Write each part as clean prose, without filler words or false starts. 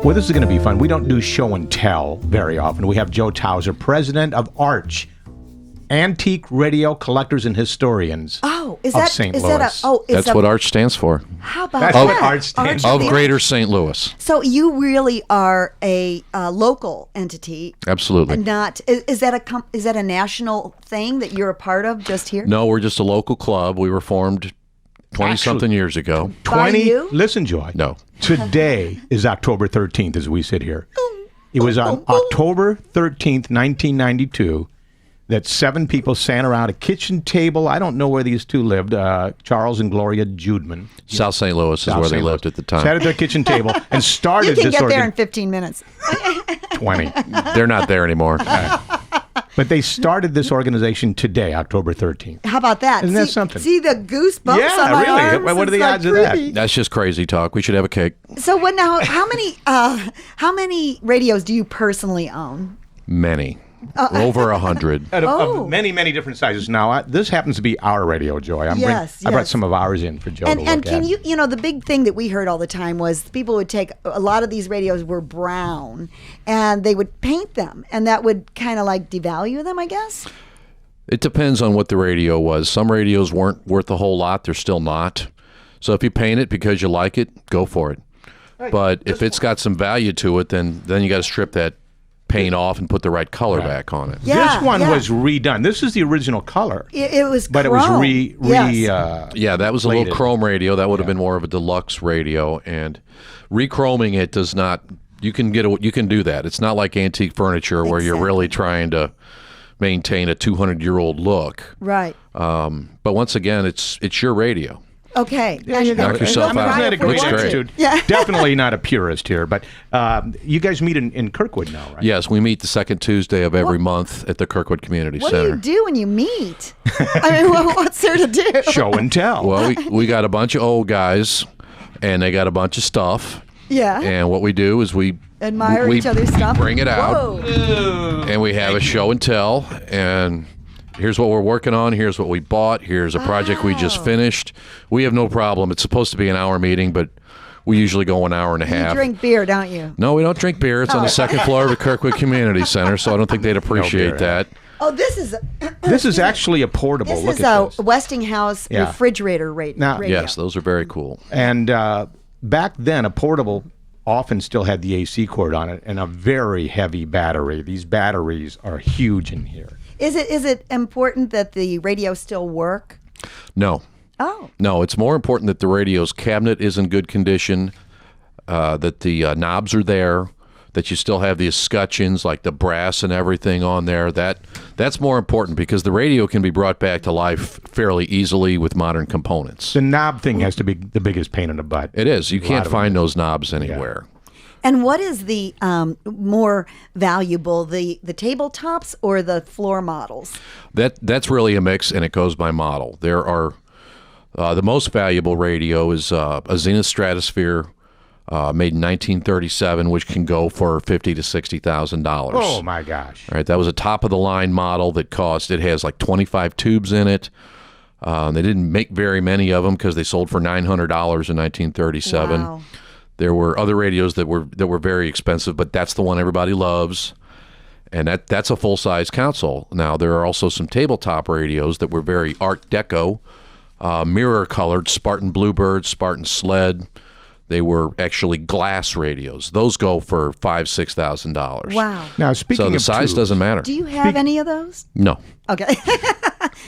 Well, this is going to be fun. We don't do show and tell very often. We have Joe Tauser, president of ARCH, Antique Radio Collectors and Historians of St. Louis. That's what ARCH stands for. How about That's that? what ARCH stands Of for. Greater St. Louis. So you really are a local entity. Absolutely. And not is that a national thing that you're a part of just here? No, we're just a local club. We were formed 20-something years ago. 20. you? Listen, Joy. No. Today is October 13th as we sit here. It was on October 13th, 1992, that 7 people sat around a kitchen table. I don't know where these two lived, Charles and Gloria Judeman. South St. Louis is where they lived at the time. Sat at their kitchen table and started You can this get there in 15 minutes. 20. They're not there anymore. But they started this organization today, October 13th. How about that? Isn't that something? See the goosebumps Yeah, on my really. arms? What are It's the like odds of that? creepy. That's just crazy talk. We should have a cake. So what now? How many radios do you personally own? Many. Over 100. Of many, many different sizes. Now, this happens to be our radio, Joy. I brought yes. some of ours in for Joe to look And can at. you know, the big thing that we heard all the time was people would take, a lot of these radios were brown, and they would paint them, and that would kind of like devalue them, I guess? It depends on what the radio was. Some radios weren't worth a whole lot. They're still not. So if you paint it because you like it, go for it. But if it's got some value to it, then you got to strip that paint off and put the right color back on it. Yeah, this one yeah. was redone. This is the original color. It was But chrome. it was Yeah, that was a little plated. chrome radio. That would have been more of a deluxe radio, and rechroming it does not. You can do that. It's not like antique furniture where you're really trying to maintain a 200-year-old look. Right. But once again, it's your radio. Okay. Knock yourself out. Isn't that a great Looks great. attitude? Yeah. Definitely not a purist here, but you guys meet in Kirkwood now, right? Yes, we meet the second Tuesday of every month at the Kirkwood Community What Center. do you do when you meet? I mean, what's there to do? Show and tell. Well, we got a bunch of old guys, and they got a bunch of stuff. Yeah. And what we do is we Admire each other's stuff. bring it out, Whoa. and we have a show and tell. And here's what we're working on. Here's what we bought. Here's a project we just finished. We have no problem. It's supposed to be an hour meeting, but we usually go an hour and a You half. drink beer, don't you? No, we don't drink beer. It's on the second floor of the Kirkwood Community Center, so I don't think they'd appreciate beer, that. Oh, this is This is actually a portable. this Look is at a this. Westinghouse Yeah. refrigerator radio. Now- Yes, those are very cool. And back then, a portable often still had the AC cord on it and a very heavy battery. These batteries are huge in here. Is it important that the radio still work? No. Oh. No, it's more important that the radio's cabinet is in good condition, that the knobs are there, that you still have the escutcheons, like the brass and everything on there. That's more important because the radio can be brought back to life fairly easily with modern components. The knob thing has to be the biggest pain in the butt. It is. You A lot can't of find those knobs anywhere. And what is the more valuable, the tabletops or the floor models? That's really a mix, and it goes by model. There are the most valuable radio is a Zenith Stratosphere. Made in 1937, which can go for $50,000 to $60,000. Oh my gosh! All right, that was a top of the line model that cost. It has like 25 tubes in it. They didn't make very many of them because they sold for $900 in 1937. Wow. There were other radios that were very expensive, but that's the one everybody loves, and that's a full size console. Now there are also some tabletop radios that were very Art Deco, mirror colored, Spartan Bluebird, Spartan Sled. They were actually glass radios. Those go for $5,000-$6,000. Wow. Now speaking So the of size tubes, doesn't matter. Do you have any of those? No. Okay.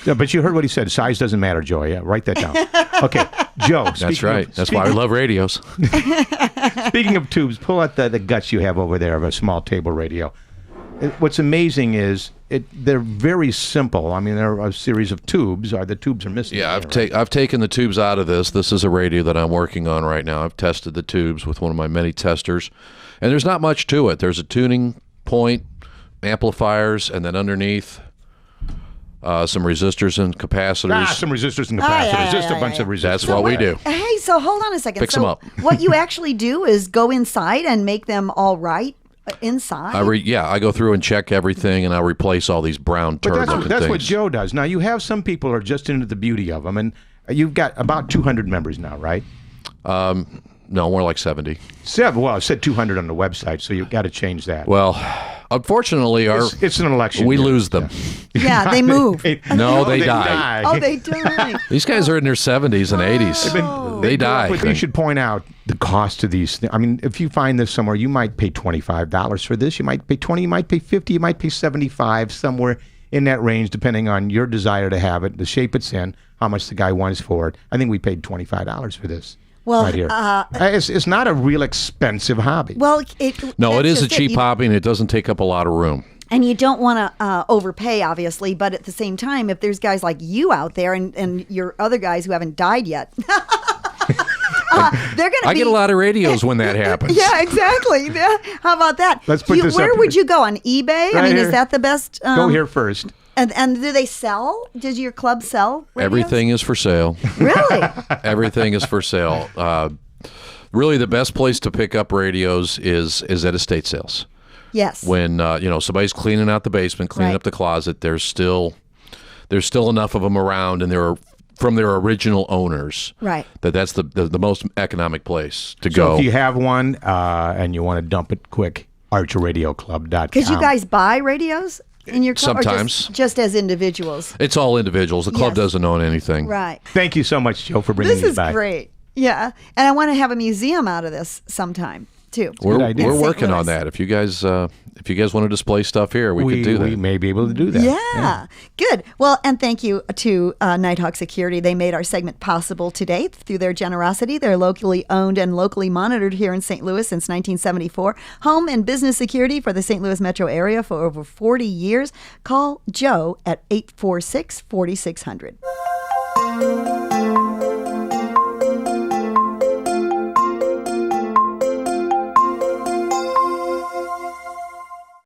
Yeah, but you heard what he said. Size doesn't matter, Joe. Yeah, write that down. Okay, Joe. That's right. That's why we love radios. Speaking of tubes, pull out the guts you have over there of a small table radio. What's amazing is they're very simple. I mean, they're a series of tubes. The tubes are missing. Yeah, there, right? I've taken the tubes out of this. This is a radio that I'm working on right now. I've tested the tubes with one of my many testers, and there's not much to it. There's a tuning point, amplifiers, and then underneath some resistors and capacitors. Some resistors and capacitors. Just a bunch of resistors. That's what we do. Hey, so hold on a second. Fix so 'em up. What you actually do is go inside and make them all right inside? I go through and check everything, and I replace all these brown But turd-looking that's things. what Joe does. Now, you have some people who are just into the beauty of them, and you've got about 200 members now, right? No, more like 70. Well, it said 200 on the website, so you've got to change that. Well, unfortunately, it's an election. we year. lose them. Yeah, they move. No, they die. Oh, they die. These guys are in their 70s and 80s. They die. But you should point out the cost of these things. I mean, if you find this somewhere, you might pay $25 for this. You might pay $20. You might pay $50. You might pay $75. Somewhere in that range, depending on your desire to have it, the shape it's in, how much the guy wants for it. I think we paid $25 for this. Well, right here. It's not a real expensive hobby. Well, No, it is a cheap hobby. hobby, and it doesn't take up a lot of room. And you don't want to overpay, obviously, but at the same time, if there's guys like you out there and your other guys who haven't died yet, they're going to I get a lot of radios when that happens. Yeah, exactly. Yeah. How about that? Let's put this Where up would here. you go, on eBay? Right I mean, here. is that the best? Go here first. And do they sell? Does your club sell radios? Everything is for sale. Really? Everything is for sale. Really, the best place to pick up radios is at estate sales. Yes. When somebody's cleaning out the basement, cleaning Right. up the closet, there's still enough of them around, and they're from their original owners. Right. That's the most economic place to So go. if you have one and you want to dump it quick, ArcherRadioClub.com. Because you guys buy radios in your club? Sometimes. Or just as individuals? It's all individuals. The club Yes. doesn't own anything. Right. Thank you so much, Joe, for bringing This these is back. great. Yeah. And I want to have a museum out of this sometime, too. We're idea. we're In St. working on Louis. that. If you guys want to display stuff here, we could do that. We may be able to do that. Yeah. Good. Well, and thank you to Nighthawk Security. They made our segment possible today through their generosity. They're locally owned and locally monitored here in St. Louis since 1974. Home and business security for the St. Louis metro area for over 40 years. Call Joe at 846-4600.